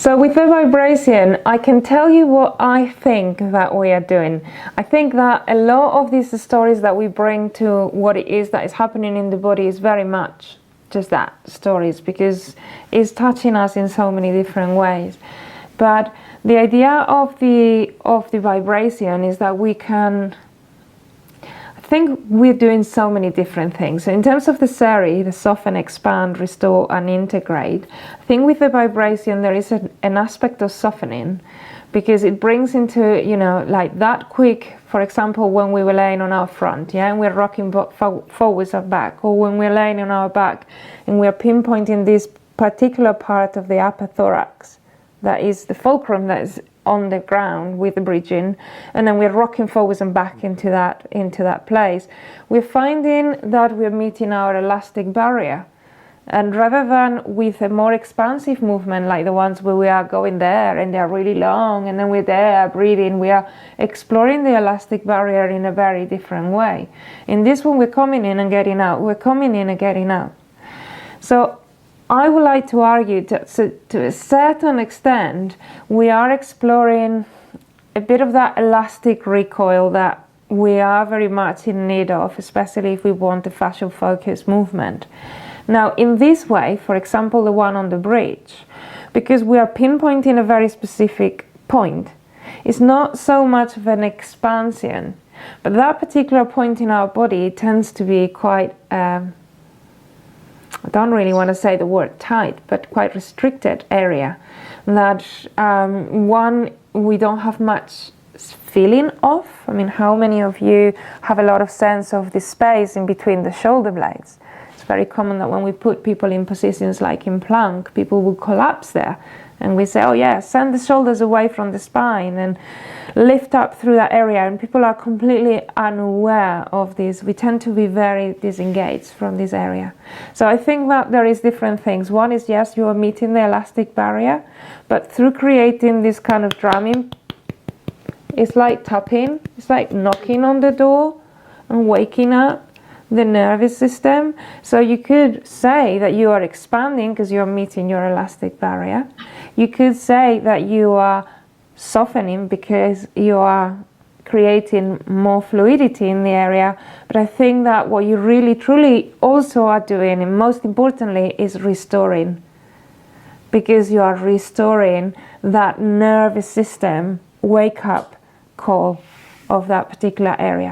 So with the vibration, I can tell you what I think that we are doing. I think that a lot of these stories that we bring to what it is that is happening in the body is very much just that, stories, because it's touching us in so many different ways. But the idea of the vibration is that we can, I think we're doing so many different things. So in terms of the SERI, the soften, expand, restore and integrate, I think with the vibration there is an aspect of softening, because it brings into, you know, like that quick, for example, when we were laying on our front, yeah, and we're rocking forwards and back, or when we're laying on our back and we're pinpointing this particular part of the upper thorax, that is the fulcrum that is on the ground with the bridging, and then we're rocking forwards and back into that place. We're finding that we're meeting our elastic barrier, and rather than with a more expansive movement like the ones where we are going there and they're really long and then we're there breathing, we are exploring the elastic barrier in a very different way. In this one, we're coming in and getting out, we're coming in and getting out. So I would like to argue that to a certain extent we are exploring a bit of that elastic recoil that we are very much in need of, especially if we want a fascial focus movement. Now in this way, for example the one on the bridge, because we are pinpointing a very specific point, it's not so much of an expansion, but that particular point in our body tends to be quite I don't really want to say the word tight, but quite restricted area that one, we don't have much feeling of. I mean, how many of you have a lot of sense of the space in between the shoulder blades? It's very common that when we put people in positions like in plank, people will collapse there. And we say, oh yeah, send the shoulders away from the spine and lift up through that area. And people are completely unaware of this. We tend to be very disengaged from this area. So I think that there is different things. One is, yes, you are meeting the elastic barrier, but through creating this kind of drumming, it's like tapping, it's like knocking on the door and waking up the nervous system. So you could say that you are expanding because you're meeting your elastic barrier. You could say that you are softening because you are creating more fluidity in the area. But I think that what you really truly also are doing, and most importantly, is restoring, because you are restoring that nervous system wake up call of that particular area.